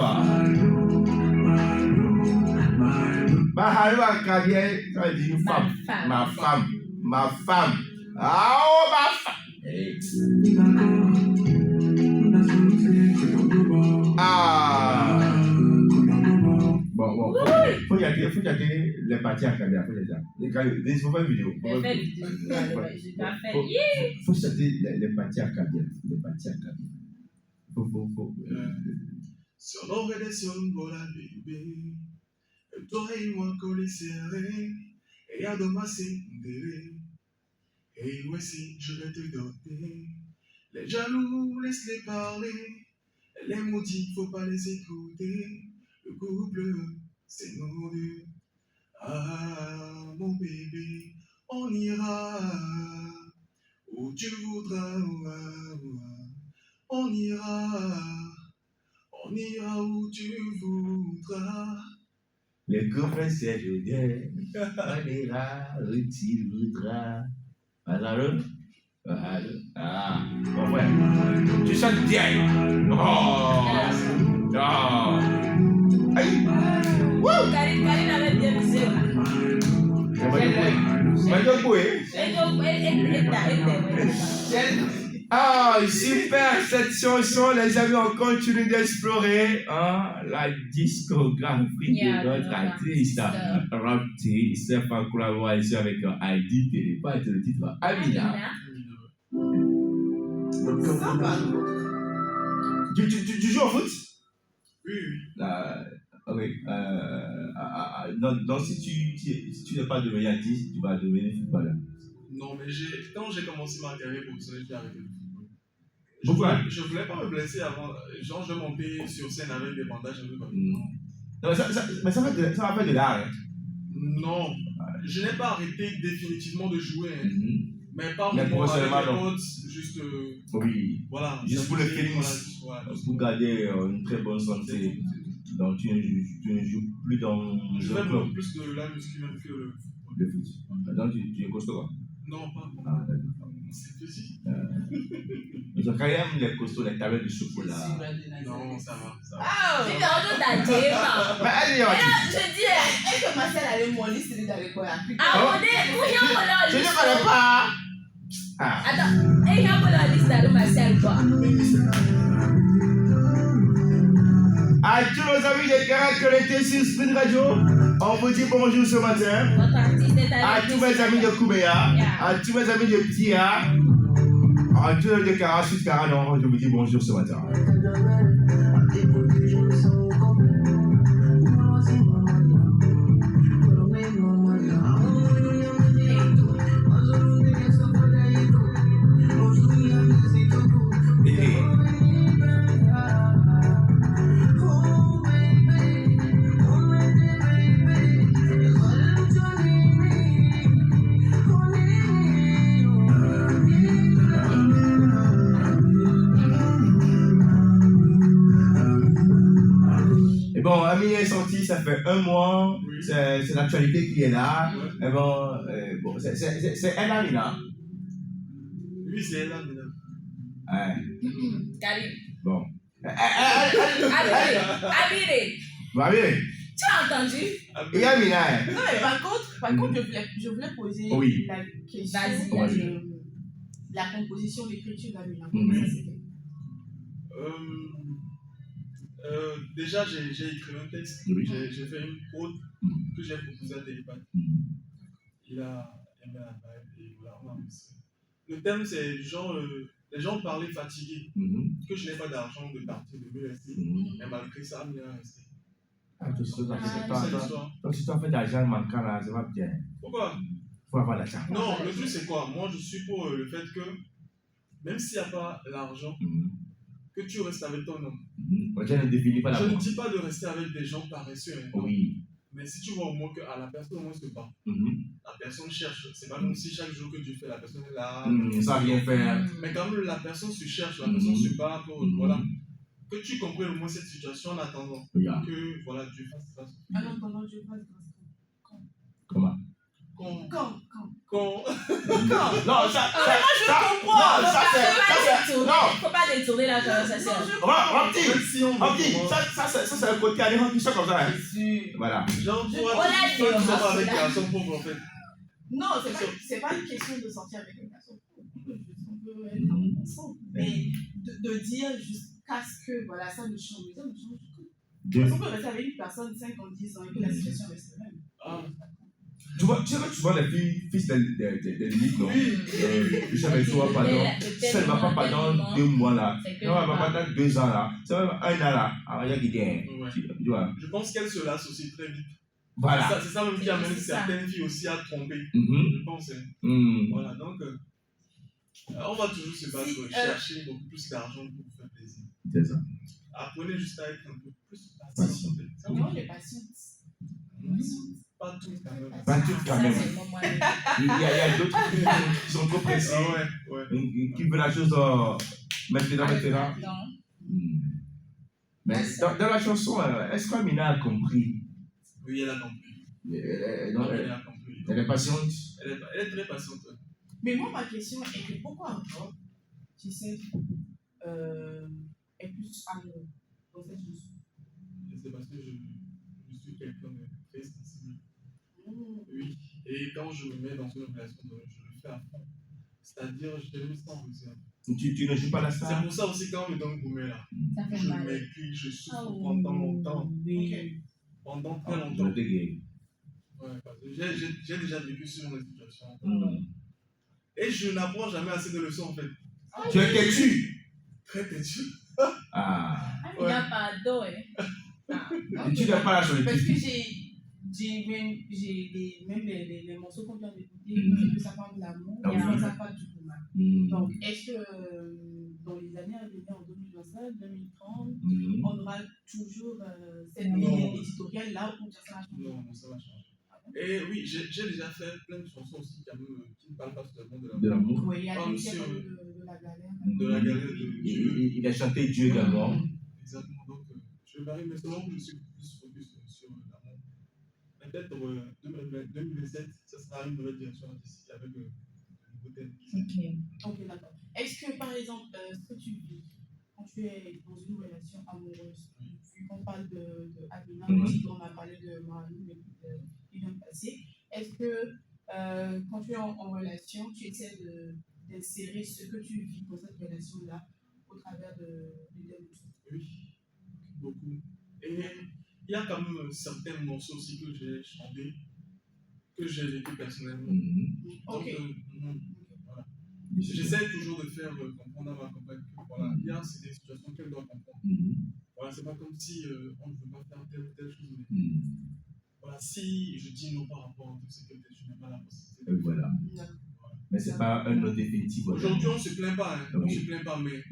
Mahalo a carrière, ça dit une femme. Ma femme. Ah, oh, ma femme. Ah. Bon. Faut y aller les parties à Kabia, faut dire ça. Il faut faire une vidéo. J'ai fait une vidéo. J'ai pas fait. Il faut chanter les parties à Kabia. Les parties à Kabia. Faut. Sur nos rédactions, voilà, bébé. Toi et moi collés serrés. Et à demain, c'est délai. Et voici, je vais te doter. Les jaloux, laisse-les parler. Les maudits, faut pas les écouter. Le couple, c'est nous deux. Ah, mon bébé, on ira où tu voudras. On ira où tu voudras. Le couple, c'est je viens. On ira où tu voudras. Ah, bon frère, tu chantes bien. Aïe. Wouh. Karine avait bien visé. Super cette chanson, les amis, on continue d'explorer la discographie de notre artiste Rapti, c'est en collaboration avec Heidi Télépa et le titre Amina. Tu joues au foot? Oui. Oui. Donc si tu n'es pas devenu artiste, tu vas devenir footballeur. Non, mais quand j'ai commencé ma carrière professionnelle, j'ai arrêté le football. Pourquoi? Je voulais pas me blesser avant. Genre, je montais sur scène avec des bandages un peu partout. Non, mais ça va faire de l'art. Hein. Non, je n'ai pas arrêté définitivement de jouer. Hein. Mais pas avec les potes, juste. Oui. Voilà. Juste pour le feeling. Voilà, pour garder une très bonne santé. Donc tu ne joues plus dans. Je fais beaucoup plus de la muscu même que le football. Le foot. Donc tu es costaud quoi? Non, pas. Ah, d'accord. C'est petit. Ils ont quand même les costauds, les tablettes de chocolat. Non, ça va. C'est dans tout ta tête. Je dis, Est-ce que Marcel allait mon liste d'aller quoi? Je ne connais pas. Attends, et il y a pas la liste de Marcel quoi? À tous nos amis de Cara connectés sur Spin Radio, on vous dit bonjour ce matin. Votre artiste est À tous mes amis de Kouméa, à tous mes amis de Pia, à tous les de Cara sur Cara Nord, je vous dis bonjour ce matin. Bon, Amina est sorti, ça fait 1 mois, oui. C'est l'actualité qui est là. Oui. Et bon, c'est elle, Amina. Oui, c'est elle, Amina. Ouais. Karine. Bon. Amine. Bon, Amine. Tu as entendu? Et Amina. Non, mais par contre, je voulais poser la question de la composition, l'écriture d'Amina. Comment ça s'est fait? Déjà, j'ai écrit un texte, oui. J'ai fait une prod que j'ai proposée à Télépath. Il a aimé la vibe et voilà, on a lancé. Le thème, c'est genre, les gens parlaient fatigués, que je n'ai pas d'argent de partir, de me rester, mais malgré ça, il est resté. Ah, tu sais, donc si tu as fait d'argent manquant là, ça va bien. Pourquoi? Il faut avoir l'argent. Non, le truc c'est quoi? Moi, je suis pour le fait que, même s'il n'y a pas l'argent, que tu restes avec ton homme. Je ne définis pas je ne dis pas de rester avec des gens paresseux. Hein, oui. Mais si tu vois au moins qu'à la personne, au moins se bat. La personne cherche. C'est pas comme si chaque jour que tu fais, la personne est là. Ça vient faire. Mais quand même, la personne se cherche, la personne se bat. Voilà. Que tu comprennes au moins cette situation en attendant. Que voilà, Dieu fasse grâce. En attendant, Dieu fasse grâce. Comment? Quand? Non, ça, non, faut pas détourner la conversation. Ça c'est le côté allemand qui sont comme ça. Voilà. Genre, tu sors avec un garçon pauvre en fait. Non, c'est pas une question de sortir avec un garçon pauvre. On peut être ensemble. Mais de dire jusqu'à ce que voilà, ça ne change pas. On peut rester avec une personne 5 ans, 10 ans et que la situation reste la même. Tu vois les filles, fils des limites, non? Je savais soit pendant, ça ne va pas pendant 2 mois là, ça ne va pas pendant 2 ans là, ça va 1 an là, il y a qui gagne. Tu vois? Je pense qu'elles se lassent aussi très vite. Voilà. C'est ça même qui amène certaines filles aussi à tromper. Je pense. Voilà, donc on va toujours se battre, chercher beaucoup plus d'argent pour vous faire plaisir. C'est ça. Apprenez juste à être un peu plus patient. C'est vraiment les patients. Pas tout quand même. Pas tout quand même. Il y a d'autres qui sont trop pressés, qui veulent la chose maintenant. Mais dans la chanson, est-ce qu'Amina a compris? Oui, elle a compris. Elle a compris. Elle est patiente. Elle est très patiente. Mais moi, ma question est que pourquoi encore, tu sais, est plus amoureux dans cette chanson? C'est parce que je suis quelqu'un de très sensible. Oui. Et quand je me mets dans une relation, je le fais à fond. C'est-à-dire, je te mets sans réserve. Tu ne joues pas la star? C'est pour ça aussi, quand on me donne gourmet là, je m'écris, je souffre pendant longtemps. Pendant très longtemps. Parce que j'ai déjà vécu sur une situation. Et je n'apprends jamais assez de leçons en fait. Tu es têtu? Très têtu. Il n'y a pas d'eau. Tu n'as pas la solitude. Parce que j'ai même les morceaux qu'on vient d'écouter, c'est que ça parle de l'amour, et ça parle du commun. Donc, est-ce que dans les années à venir, en 2025, 2030, on aura toujours cette ligne éditoriale là où ça va changer? Non, ça va changer. Et oui, j'ai déjà fait plein de chansons aussi qui ne parlent pas seulement de l'amour. Oui, il y a une qui parle de la galère. De la galère de Dieu. Il a chanté Dieu également. Exactement, donc je varie, mais seulement que je suis plus focus sur l'amour. Peut-être pour 2027, ça sera une nouvelle direction artistique avec de nouveaux thèmes. Ok, d'accord. Est-ce que par exemple, ce que tu vis quand tu es dans une relation amoureuse, vu qu'on parle de Amina, on a parlé de Marie, mais qui vient de passer, est-ce que quand tu es en relation, tu essaies d'insérer ce que tu vis dans cette relation-là au travers de thèmes? Oui, beaucoup. Et il y a quand même certains morceaux aussi que j'ai chantés, que j'ai vécu personnellement. Donc, voilà. J'essaie toujours de faire comprendre à ma compagne que voilà, il y a des situations qu'elle doit comprendre. Voilà, c'est pas comme si on ne veut pas faire telle ou telle chose. Mais voilà, si je dis non par rapport à tout ce que je n'ai pas la possibilité. Voilà. Mais c'est pas un non définitif. Aujourd'hui, on ne se plaint pas, hein. On se plaint pas, mais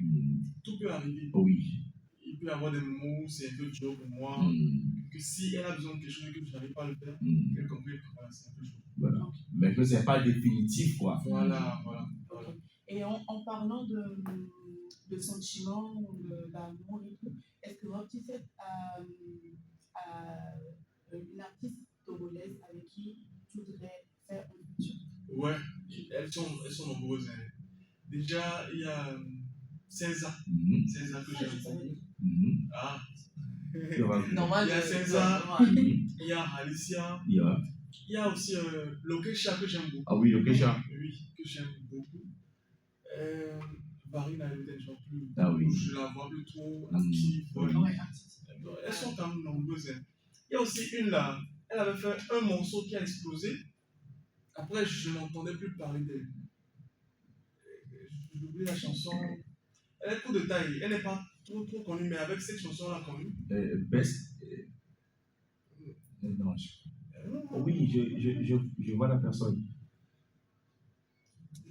tout peut arriver. Oui. Il peut y avoir des moments où c'est un peu dur pour moi, que si elle a besoin de quelque chose et que je n'arrive pas à le faire, qu'elle comprenne que voilà, c'est un peu chaud. Voilà. Mais que c'est pas définitif, quoi. Voilà. Okay. Et en parlant de sentiments, d'amour et tout, est-ce que votre petite une artiste togolaise avec qui tu voudrais faire un feature? Ouais, elles sont nombreuses. Hein. Déjà, il y a César. César que j'aime beaucoup. Normal, il y a César, il y a Alicia, il y a aussi Lokesha que j'aime beaucoup. Ah oui, Lokesha. Oui, que j'aime beaucoup. Varina, elle ne chante plus. Je la vois plus trop active. Elles sont quand même nombreuses. Hein. Il y a aussi une là, elle avait fait un morceau qui a explosé. Après, je n'entendais plus parler d'elle. J'oublie la chanson. Elle est coup de taille. Elle n'est pas trop connue, mais avec cette chanson-là connue. Best. Non, oui, je vois la personne.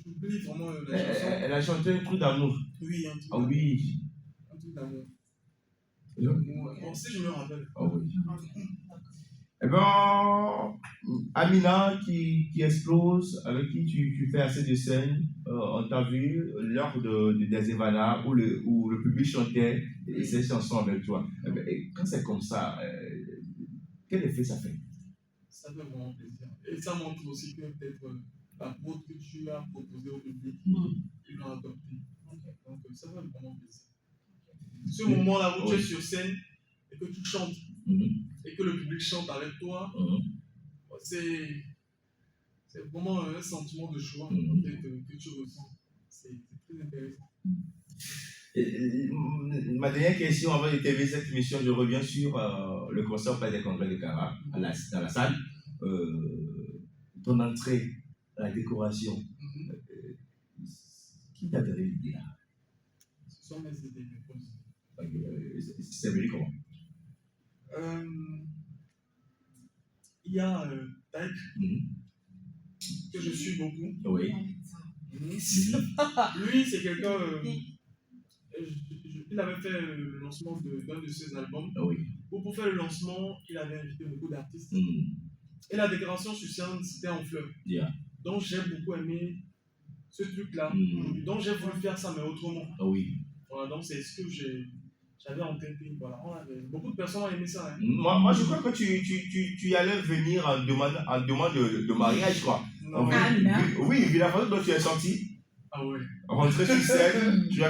J'oublie vraiment la chanson. Elle a chanté un truc d'amour. Oui, un truc d'amour. Oui. Un truc d'amour. Bon, si je me rappelle. Oui. Eh bien, Amina qui explose, avec qui tu fais assez de scènes, on t'a vu lors des Evana où le public chantait ses chansons avec toi. Et quand c'est comme ça, quel effet ça fait? Ça fait vraiment plaisir. Et ça montre aussi que peut-être l'apôtre que tu as proposé au public, ils l'ont adopté. Donc ça fait vraiment plaisir. Ce moment-là où tu es sur scène et que tu chantes, et que le public chante avec toi, c'est vraiment un sentiment de joie que tu ressens. C'est très intéressant. Ma dernière question avant de terminer cette émission, je reviens sur le concert Palais des Congrès de Cara, dans la salle. ton entrée à la décoration, qui t'a donné l'idée là? Ce sont mes idées, mes propres idées. C'est venu comment? Il y a Taïk, que je suis beaucoup. Oui. Lui, c'est quelqu'un. Il avait fait le lancement d'un de ses albums. Oui. Pour faire le lancement, il avait invité beaucoup d'artistes. Et la décoration sur scène, c'était en fleurs. Yeah. Donc j'ai beaucoup aimé ce truc-là. Donc j'ai voulu faire ça, mais autrement. Oui. Voilà, donc c'est ce que j'avais en tête. Voilà, beaucoup de personnes ont aimé ça. Hein. Moi, je crois que tu allais venir en demande de mariage, quoi. Non. Oui, vu la façon dont tu es sorti. Ah ouais. Rentré sur scène, il y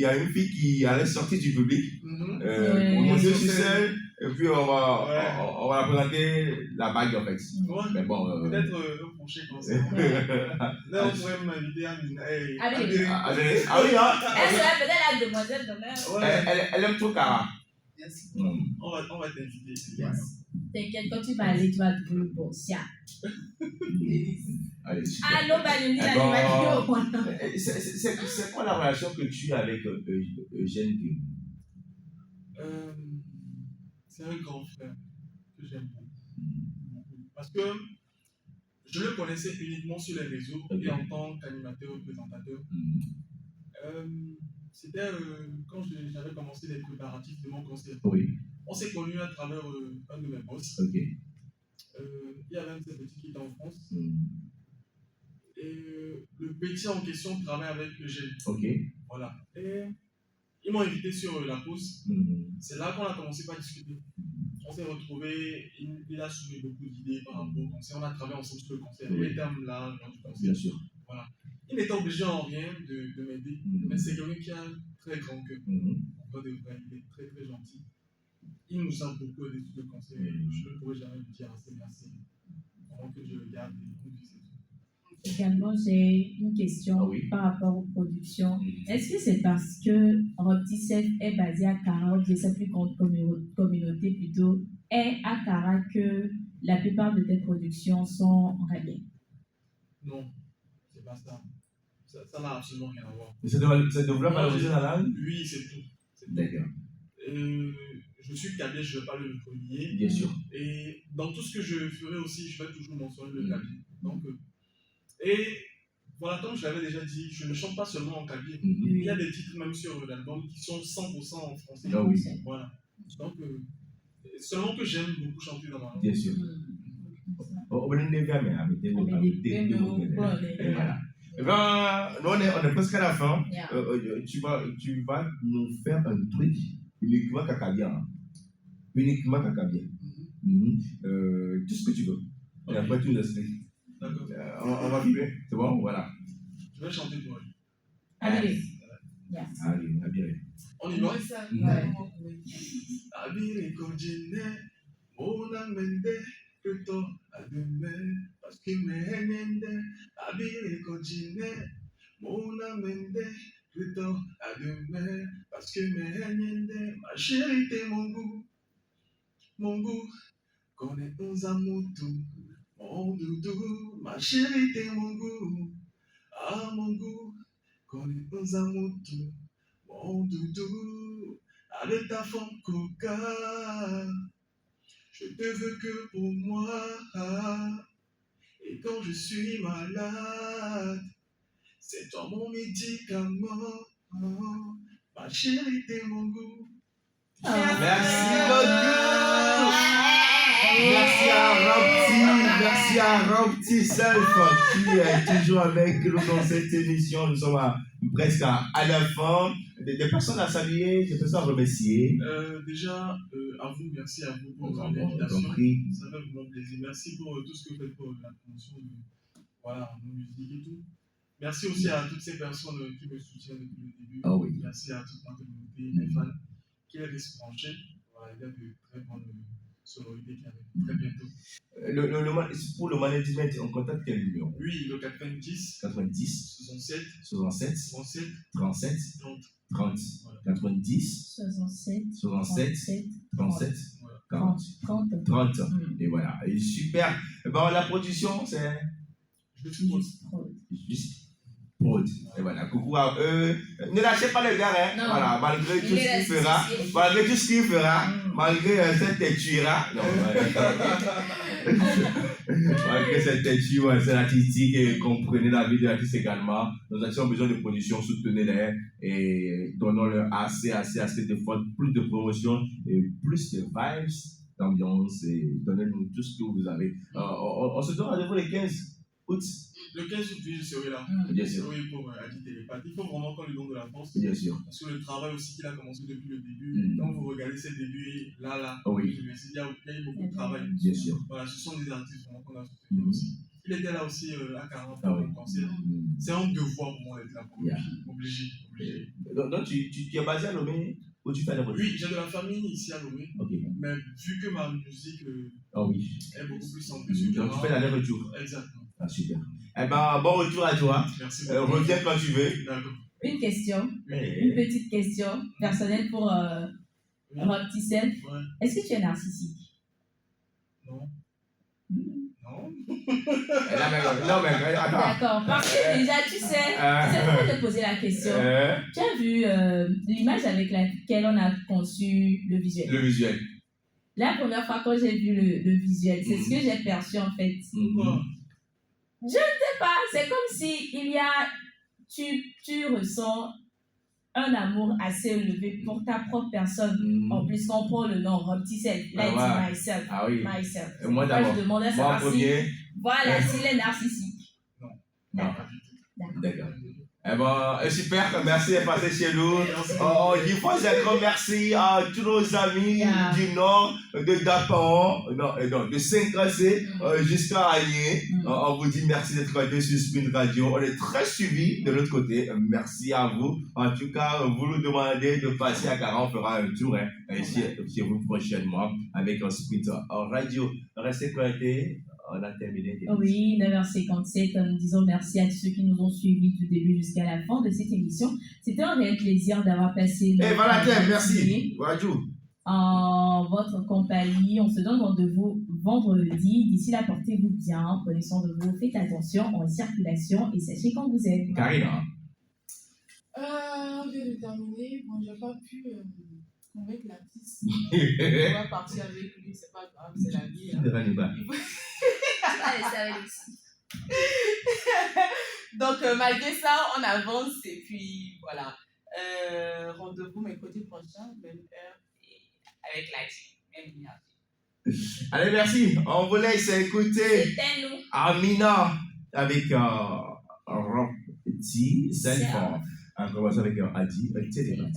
a une fille qui allait sortir du public. On monte sur scène, et puis on va la présenter la bague en fait. Ouais. Mais bon. Peut-être le prochain concert. Là, on pourrait m'inviter à Mina. Ah oui, hein? elle serait peut-être la demoiselle d'honneur. Ouais. Elle aime trop Cara. Yes. On va t'inviter. Yes. T'inquiète, quand tu vas aller, tu vas trouver le bon sia. Allez, super. Allô, Banoni, c'est quoi la relation que tu as avec Eugène Guy? C'est un grand frère que j'aime beaucoup. Parce que je le connaissais uniquement sur les réseaux et en tant qu'animateur ou présentateur. C'était quand j'avais commencé les préparatifs de mon concert. Oui. On s'est connus à travers un de mes boss. Okay. Il y avait un de ces petits qui était en France. Et le petit en question travaille avec Eugène. Okay. Voilà. Et ils m'ont invité sur la pause. C'est là qu'on a commencé à discuter. On s'est retrouvés, il a soulevé beaucoup d'idées par rapport au concert. On a travaillé ensemble sur le concert. Les termes là, du concert. Bien sûr. Voilà. Il n'était obligé en rien de m'aider. Mais c'est quelqu'un qui a un très grand cœur. En vrai de vrai, il est très très gentil. Il nous a beaucoup aidé sur le concert. Je ne pourrais jamais lui dire assez merci. Vraiment que je le garde et nous disons. Également, j'ai une question par rapport aux productions. Est-ce que c'est parce que Rob-T-Sef est basé à Cara, ou sa plus grande communauté plutôt, est à Cara que la plupart de tes productions sont réglées? Non, c'est pas ça. Ça n'a absolument rien à voir. C'est de vouloir valoriser la langue? Oui, c'est tout. D'accord. Je suis kabyle, je ne vais pas le premier. Bien sûr. Et dans tout ce que je ferai aussi, je vais toujours mentionner le kabyle. Donc, et voilà, comme je l'avais déjà dit, je ne chante pas seulement en kabyle. Il y a des titres même sur l'album qui sont 100% en français. Ah oui. Voilà. Donc, seulement que j'aime beaucoup chanter dans ma langue. Bien sûr. Voilà. Nous, on est presque à la fin. Tu vas nous faire un truc uniquement cacabien. Uniquement cacabien. Tout ce que tu veux. Et après, tu nous expliques. D'accord. On va vivre. C'est bon? Voilà. Je vais chanter pour elle. Allez. Allez, Abiré. On y va? Ouais. Abiré Kodjine, Mona Mende, Plutôt à demain, parce que Menende, Abiré Kodjine, Mona Mende, Plutôt à demain, parce que Menende, ma chérie, t'es mon goût, connais uns amours tout. Mon doudou, ma chérie, t'es mon goût. Ah, mon goût, connais uns amours tout. Mon doudou, avec ta forme coca. Je te veux que pour moi. Et quand je suis malade, c'est toi mon médicament. Ma chérie, t'es mon goût. Merci beaucoup. Merci à Rob-T-Self qui est toujours avec nous dans cette émission. Nous sommes presque à la fin. Des personnes à saluer, des personnes à remercier. Déjà, à vous, merci à vous pour l'invitation. Ça fait vraiment plaisir. Merci pour tout ce que vous faites pour la promotion de nos musiques et tout. Merci aussi à toutes ces personnes qui me soutiennent depuis le début. Oh oui. Merci à toute ma communauté, mes fans qui restent branchés. Voilà, il y a de très bonnes sonorités qui arrivent très bientôt. Pour le management, on contacte quel numéro? Oui, le 90 67 37 30. 30. Voilà. 90 67 37 37 37 voilà. 40. 30. Et voilà. Et super. Bon, la production, c'est Juste Prod. Juste Prod. Et voilà. Coucou à eux. Ne lâchez pas le gars, hein. Non. Voilà. Malgré tout ce qu'il fera, malgré tout ce qu'il fera, malgré cette têtuira. Non, malgré cette têture, c'est l'artistique et comprenez la vie de l'artiste également. Nos actions ont besoin de production, soutenez-les et donnons-leur assez d'efforts, plus de promotion et plus de vibes, d'ambiance et donnez-nous tout ce que vous avez. On se donne rendez-vous le 15 août. Le 15 août, je serai là. Bien sûr. Oui, pour Adi Télépathe. Il faut vraiment qu'on lui donne de la force. Bien sûr. Parce que le travail aussi qu'il a commencé depuis le début, quand vous regardez ses débuts, oui. il y a eu beaucoup de travail. Bien sûr. Voilà, ce sont des artistes vraiment qu'on a soutenus aussi. Il était là aussi à 40 pour le concert. C'est un devoir pour moi d'être là. Obligé. Donc, tu es basé à Lomé ou tu fais la musique? Oui, j'ai de la famille ici à Lomé. Mais vu que ma musique est beaucoup plus centrée sur donc, tu fais l'aller-retour. Exactement. Ah, super. Eh ben, bon retour à toi. Merci beaucoup. Reviens quand tu veux. D'accord. Une question, une petite question personnelle pour Rob Tissel. Ouais. Est-ce que tu es narcissique? Non. Non. Non, mais attends. D'accord, parce que déjà, tu sais pourquoi je posais la question. Tu as vu l'image avec laquelle on a conçu le visuel. Le visuel. La première fois quand j'ai vu le visuel, c'est ce que j'ai perçu en fait. Je ne sais pas, c'est comme si tu ressens un amour assez élevé pour ta propre personne. En plus, quand on prend le nom Rob Tissel, là il dit myself. Ah oui. Myself. Moi d'abord. Je demandais à savoir s'il est narcissique. Non. D'accord. D'accord. Eh ben, super, merci d'être passé chez nous. Il faut un grand merci à tous nos amis du Nord, de Dapaon, de Saint-Cracé jusqu'à Agné. On vous dit merci d'être connecté sur Sprint Radio. On est très suivis de l'autre côté. Merci à vous. En tout cas, vous nous demandez de passer à Cara. On fera un tour chez vous prochainement avec un Sprint Radio. Restez connectés. On a terminé. Oui, 9h57. Nous disons merci à tous ceux qui nous ont suivis du début jusqu'à la fin de cette émission. C'était un réel plaisir d'avoir passé. Merci. En votre compagnie. On se donne rendez-vous vendredi. D'ici là, portez-vous bien. Prenez soin de vous. Faites attention en circulation et sachez quand vous êtes. Karina. On vient de terminer. Bon, j'ai pas pu convaincre l'artiste. On va partir avec lui. C'est pas grave. C'est la vie. Donc, malgré ça, on avance et puis voilà. Rendez-vous mercredi prochain, même heure, et avec la même énergie. Allez, merci. On vous laisse écouter Amina avec Rob Tissel. En commençant avec Adi Télépathe.